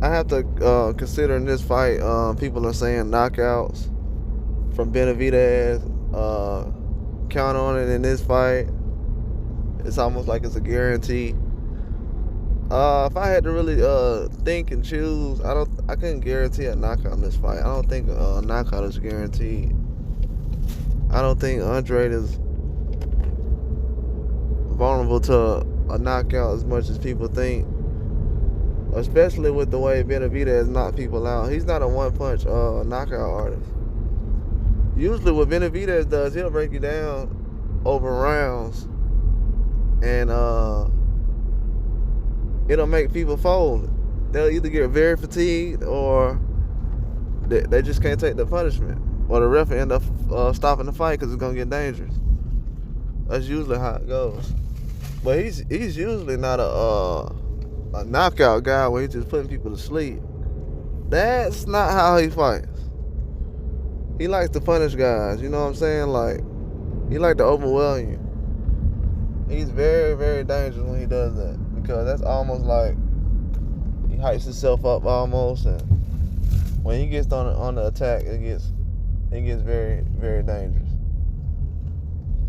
I have to consider in this fight, people are saying knockouts from Benavidez. Count on it in this fight. It's almost like it's a guarantee. If I had to really think and choose, I couldn't guarantee a knockout in this fight. I don't think a knockout is guaranteed. I don't think Andre is vulnerable to a knockout as much as people think. Especially with the way Benavidez knocked people out. He's not a one-punch knockout artist. Usually what Benavidez does, he'll break you down over rounds. And it'll make people fold. They'll either get very fatigued or they just can't take the punishment. Or the ref will end up stopping the fight because it's going to get dangerous. That's usually how it goes. But he's usually not a knockout guy where he's just putting people to sleep. That's not how he fights. He likes to punish guys, you know what I'm saying? Like, he likes to overwhelm you. He's very, very dangerous when he does that, because that's almost like he hypes himself up almost, and when he gets on the attack, it gets very, very dangerous.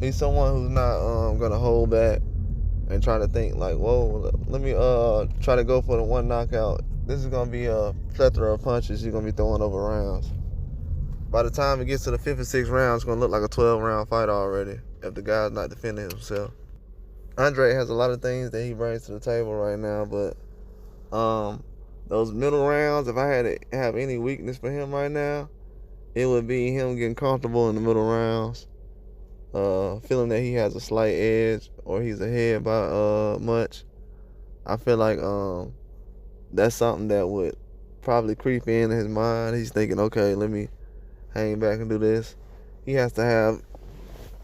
He's someone who's not gonna hold back and try to think like, whoa, let me try to go for the one knockout. This is gonna be a plethora of punches he's gonna be throwing over rounds. By the time it gets to the 5th or 6th round, it's gonna look like a 12-round fight already if the guy's not defending himself. Andre has a lot of things that he brings to the table right now, but those middle rounds, if I had to have any weakness for him right now, it would be him getting comfortable in the middle rounds, feeling that he has a slight edge or he's ahead by much. I feel like that's something that would probably creep in his mind. He's thinking, okay, let me hang back and do this. He has to have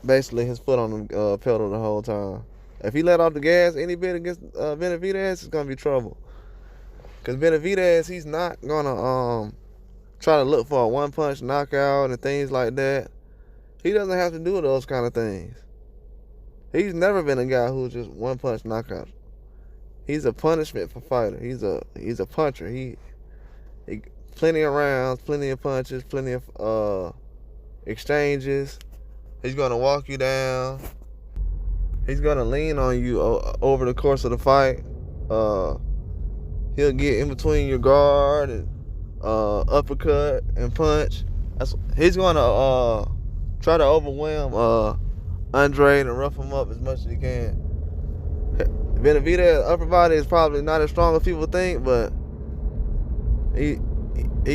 basically his foot on the pedal the whole time. If he let off the gas any bit against Benavidez, it's gonna be trouble. Cause Benavidez, he's not gonna try to look for a one-punch knockout and things like that. He doesn't have to do those kind of things. He's never been a guy who's just one-punch knockout. He's a punishment for fighter. He's a puncher. He plenty of rounds, plenty of punches, plenty of exchanges. He's gonna walk you down. He's gonna lean on you over the course of the fight. He'll get in between your guard and uppercut and punch. He's gonna try to overwhelm Andre and rough him up as much as he can. Benavidez' upper body is probably not as strong as people think, but he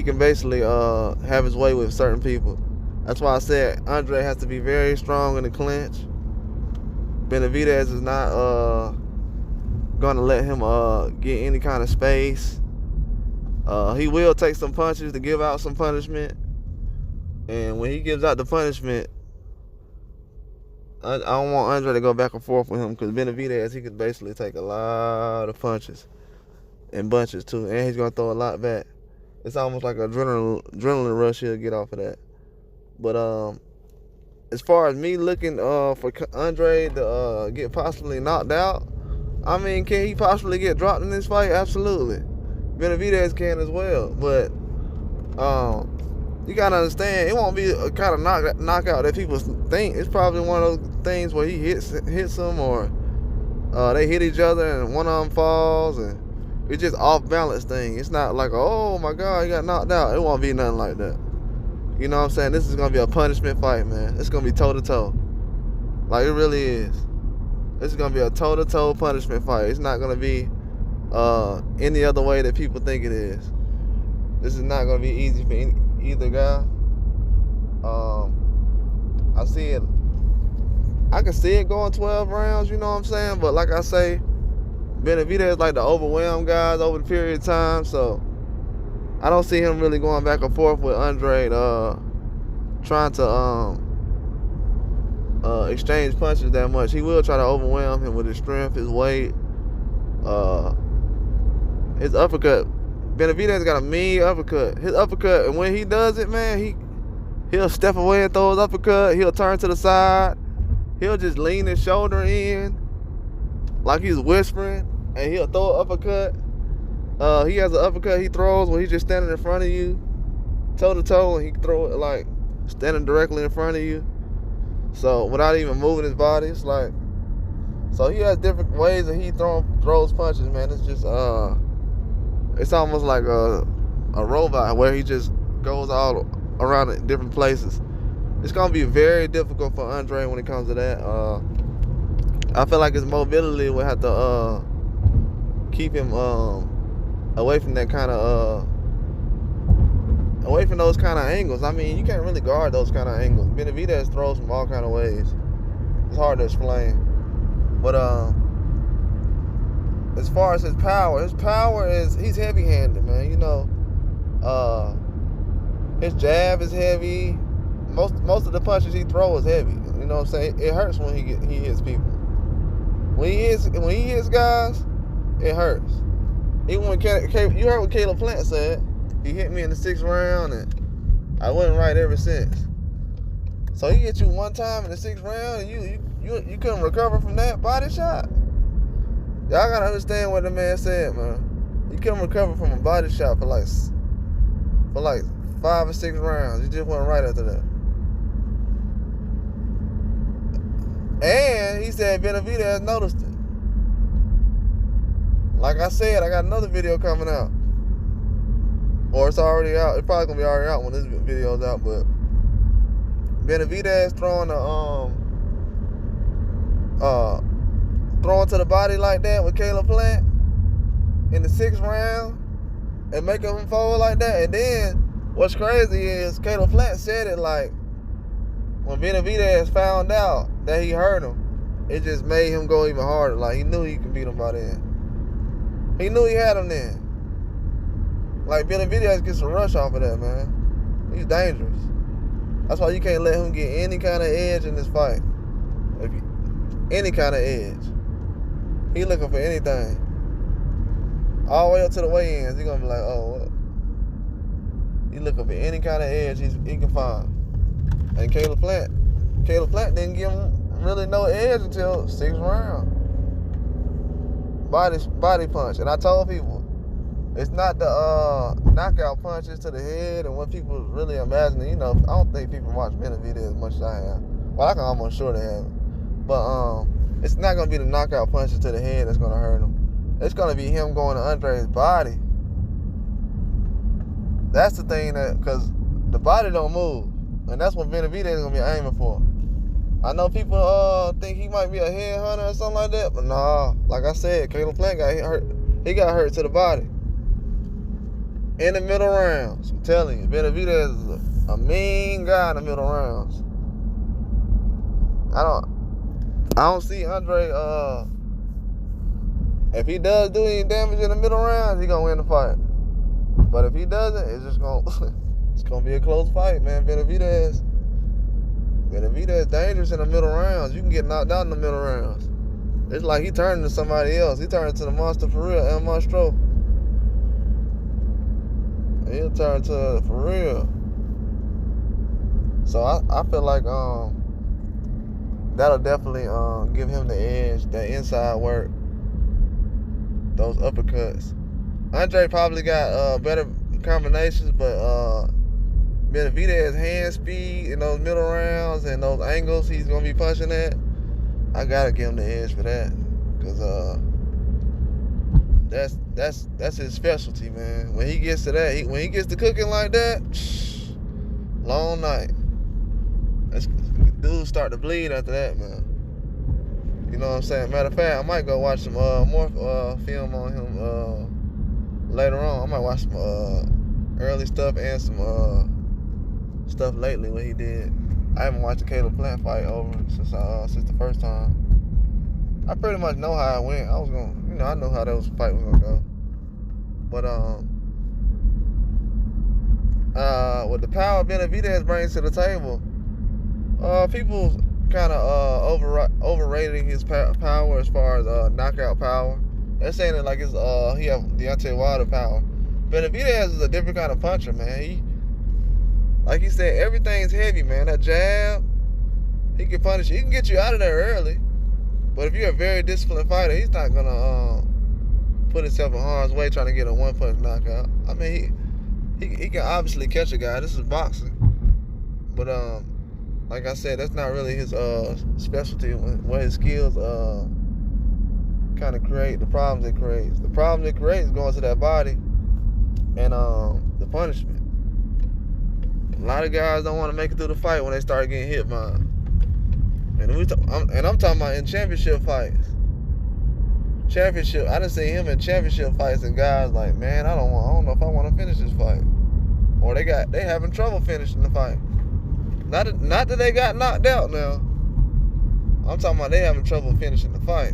can basically have his way with certain people. That's why I said Andre has to be very strong in the clinch. Benavidez is not gonna let him get any kind of space. He will take some punches to give out some punishment, and when he gives out the punishment, I don't want Andre to go back and forth with him, because Benavidez, he could basically take a lot of punches and bunches too, and he's gonna throw a lot back. It's almost like an adrenaline rush he'll get off of that. But as far as me looking for Andre to get possibly knocked out, I mean, can he possibly get dropped in this fight? Absolutely. Benavidez can as well. But you gotta understand, it won't be a kind of knockout that people think. It's probably one of those things where he hits them, or they hit each other and one of them falls, and it's just off balance thing. It's not like, oh my God, he got knocked out. It won't be nothing like that. You know what I'm saying? This is gonna be a punishment fight, man. It's gonna be toe to toe. Like, it really is. This is gonna be a toe to toe punishment fight. It's not gonna be any other way that people think it is. This is not gonna be easy for either guy. I can see it going 12 rounds, you know what I'm saying? But like I say, Benavidez like to overwhelm guys over the period of time, so I don't see him really going back and forth with Andre, trying to exchange punches that much. He will try to overwhelm him with his strength, his weight, his uppercut. Benavidez got a mean uppercut. His uppercut, and when he does it, man, he'll step away and throw his uppercut. He'll turn to the side. He'll just lean his shoulder in like he's whispering, and he'll throw an uppercut. He has an uppercut he throws where he's just standing in front of you, toe to toe, and he throw it like standing directly in front of you. So without even moving his body, it's like, so he has different ways that he throws punches, man. It's just it's almost like a robot where he just goes all around in different places. It's gonna be very difficult for Andre when it comes to that. I feel like his mobility will have to keep him away from that kind of away from those kind of angles. I mean, you can't really guard those kind of angles. Benavidez throws from all kind of ways. It's hard to explain. But as far as his power is he's heavy-handed, man. You know, his jab is heavy. Most of the punches he throws is heavy. You know what I'm saying? It hurts when he hits people. When he hits guys, it hurts. Even when you heard what Caleb Plant said. He hit me in the 6th round, and I wasn't right ever since. So he hit you one time in the 6th round, and you couldn't recover from that body shot. Y'all gotta understand what the man said, man. You couldn't recover from a body shot for like 5 or 6 rounds. You just wasn't right after that. And he said Benavidez noticed it. Like I said, I got another video coming out. Or it's already out. It's probably gonna be already out when this video's out, but Benavidez throwing to the body like that with Caleb Plant in the 6th round and making him fold like that. And then what's crazy is Caleb Plant said it like when Benavidez found out that he hurt him, it just made him go even harder. Like he knew he could beat him by then. He knew he had him then. Like Benavidez gets a rush off of that, man. He's dangerous. That's why you can't let him get any kind of edge in this fight. Any kind of edge. He looking for anything. All the way up to the weigh-ins, he gonna be like, oh, what? He looking for any kind of edge he can find. And Caleb Plant didn't give him really no edge until 6th round. Body punch. And I told people, it's not the knockout punches to the head and what people really imagining. You know, I don't think people watch Benavidez as much as I have. Well, I can almost sure they have. But it's not going to be the knockout punches to the head that's going to hurt him. It's going to be him going to Andre's body. That's the thing because the body don't move. And that's what Benavidez is going to be aiming for. I know people think he might be a headhunter or something like that, but nah. Like I said, Caleb Plant got hurt. He got hurt to the body. In the middle rounds, I'm telling you, Benavidez is a mean guy in the middle rounds. I don't see Andre. If he does do any damage in the middle rounds, he gonna win the fight. But if he doesn't, it's gonna be a close fight, man. Benavidez dangerous in the middle rounds. You can get knocked out in the middle rounds. It's like he turned to somebody else. He turned to the monster for real, El Monstro. He'll turn to for real. So I feel like that'll definitely give him the edge, that inside work, those uppercuts. Andre probably got better combinations, but Benavidez hand speed in those middle rounds and those angles he's gonna be punching at, I gotta give him the edge for that, cause that's his specialty, man. When he gets to that, when he gets to cooking like that, long night. Dudes start to bleed after that, man. You know what I'm saying? Matter of fact, I might go watch some more film on him later on. I might watch some early stuff and some stuff lately what he did. I haven't watched the Caleb Plant fight over since the first time. I pretty much know how it went. I know how that fight was gonna go. But with the power Benavidez brings to the table, people kind of overrating his power as far as knockout power. They're saying it like he have Deontay Wilder power. Benavidez is a different kind of puncher, man. Like he said, everything's heavy, man. That jab, he can punish you. He can get you out of there early. But if you're a very disciplined fighter, he's not gonna put himself in harm's way trying to get a one-punch knockout. I mean, he can obviously catch a guy. This is boxing. But like I said, that's not really his specialty. What his skills kind of create, the problems it creates. The problems it creates is going to that body and the punishment. A lot of guys don't want to make it through the fight when they start getting hit by him. And I'm talking about in championship fights. I done seen him in championship fights, and guys like, man, I don't know if I want to finish this fight, or they having trouble finishing the fight. Not that they got knocked out now. I'm talking about they having trouble finishing the fight,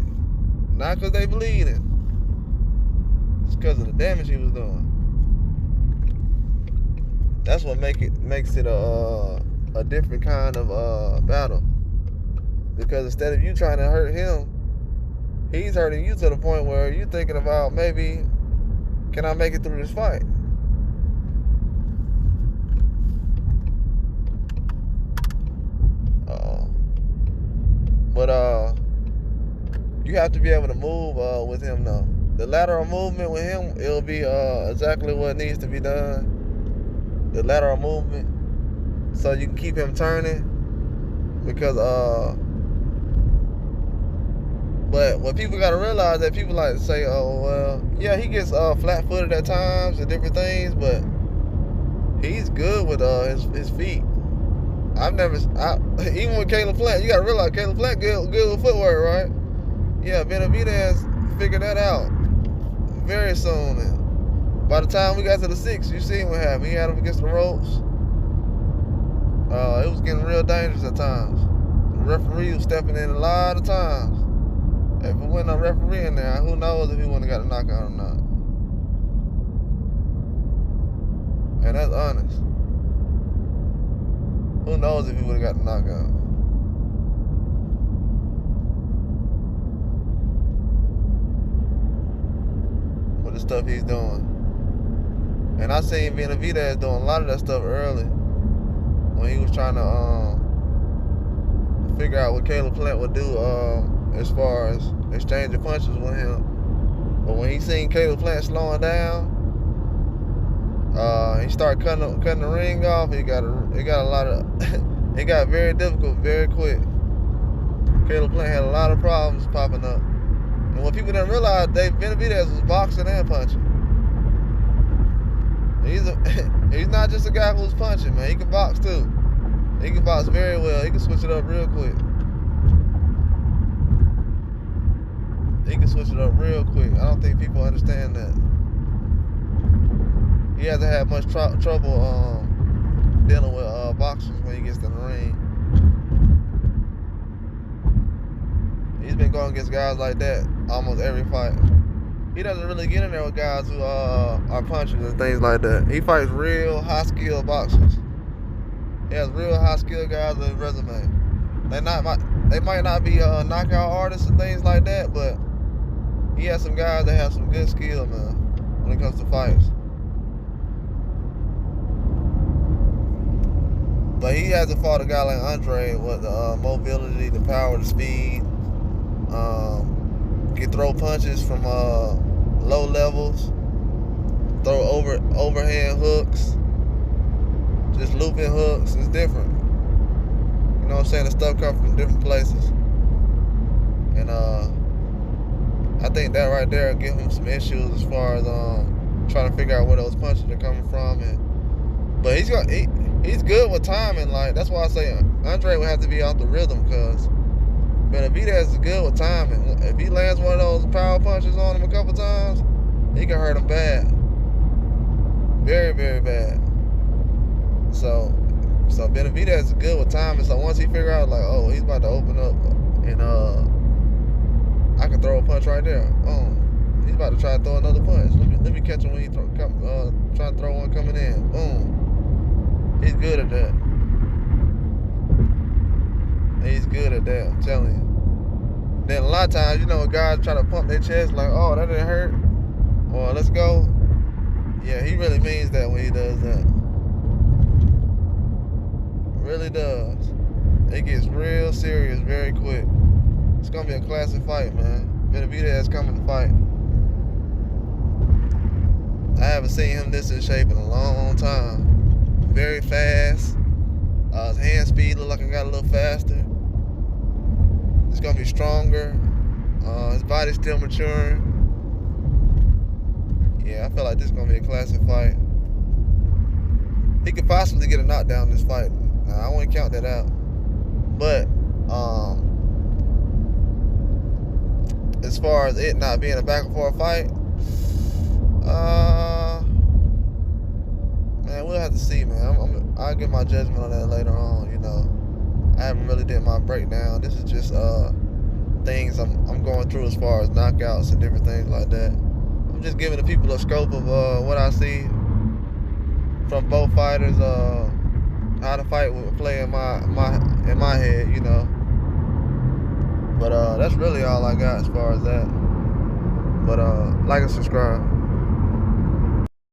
not because they bleeding. It's because of the damage he was doing. That's what makes it a different kind of battle. Because instead of you trying to hurt him, he's hurting you to the point where you're thinking about, maybe, can I make it through this fight? But you have to be able to move with him now. The lateral movement with him, it'll be exactly what needs to be done. The lateral movement, so you can keep him turning. Because but what people gotta realize, that people like to say, oh well, yeah, he gets flat-footed at times and different things, but he's good with his feet. Even with Caleb Plant, you gotta realize Caleb Plant good with footwork, right? Yeah, Benavidez figured that out very soon. And by the time we got to the 6th, you seen what happened. He had him against the ropes. It was getting real dangerous at times. The referee was stepping in a lot of times. If it wasn't a referee in there, who knows if he wouldn't have got a knockout or not. And that's honest. Who knows if he would have got the knockout. With the stuff he's doing. And I seen Benavidez doing a lot of that stuff early, when he was trying to figure out what Caleb Plant would do as far as exchanging punches with him. But when he seen Caleb Plant slowing down, he started cutting the ring off. It got a lot of it got very difficult very quick. Caleb Plant had a lot of problems popping up. And what people didn't realize, Benavidez was boxing and punching. He's not just a guy who's punching, man. He can box too. He can box very well. He can switch it up real quick. I don't think people understand that. He hasn't had much trouble dealing with boxers when he gets in the ring. He's been going against guys like that almost every fight. He doesn't really get in there with guys who are punchers and things like that. He fights real high-skilled boxers. He has real high-skilled guys on his resume. They might not be knockout artists and things like that, but he has some guys that have some good skill, man, when it comes to fights. But he hasn't fought a guy like Andre with the mobility, the power, the speed. Can throw punches from low levels, throw overhand hooks, just looping hooks. It's different. You know what I'm saying? The stuff comes from different places. And I think that right there will give him some issues as far as trying to figure out where those punches are coming from. But he's good with timing. Like, that's why I say Andre would have to be off the rhythm, because Benavidez is good with timing. If he lands one of those power punches on him a couple times, he can hurt him bad. Very, very bad. So Benavidez is good with timing. So once he figure out, like, oh, he's about to open up, and I can throw a punch right there. Boom. He's about to try to throw another punch. Let me catch him when he trying to throw one coming in. Boom. He's good at that. He's good at that, I'm telling you. Then a lot of times, you know, guys try to pump their chest like, oh, that didn't hurt, or let's go. Yeah, he really means that when he does that. Really does. It gets real serious very quick. It's going to be a classic fight, man. Benavidez coming to fight. haven't seen him this in shape in a long time. Very fast. His hand speed look like it got a little faster. It's gonna be stronger. His body's still maturing. Yeah, I feel like this is gonna be a classic fight. He could possibly get a knockdown in this fight. I wouldn't count that out. But as far as it not being a back and forth fight, man, we'll have to see, man. I'll get my judgment on that later on. You know, I haven't really did my breakdown. This is just things I'm going through as far as knockouts and different things like that. I'm just giving the people a scope of what I see from both fighters. How the fight would play in my head, you know. But that's really all I got as far as that. But like and subscribe.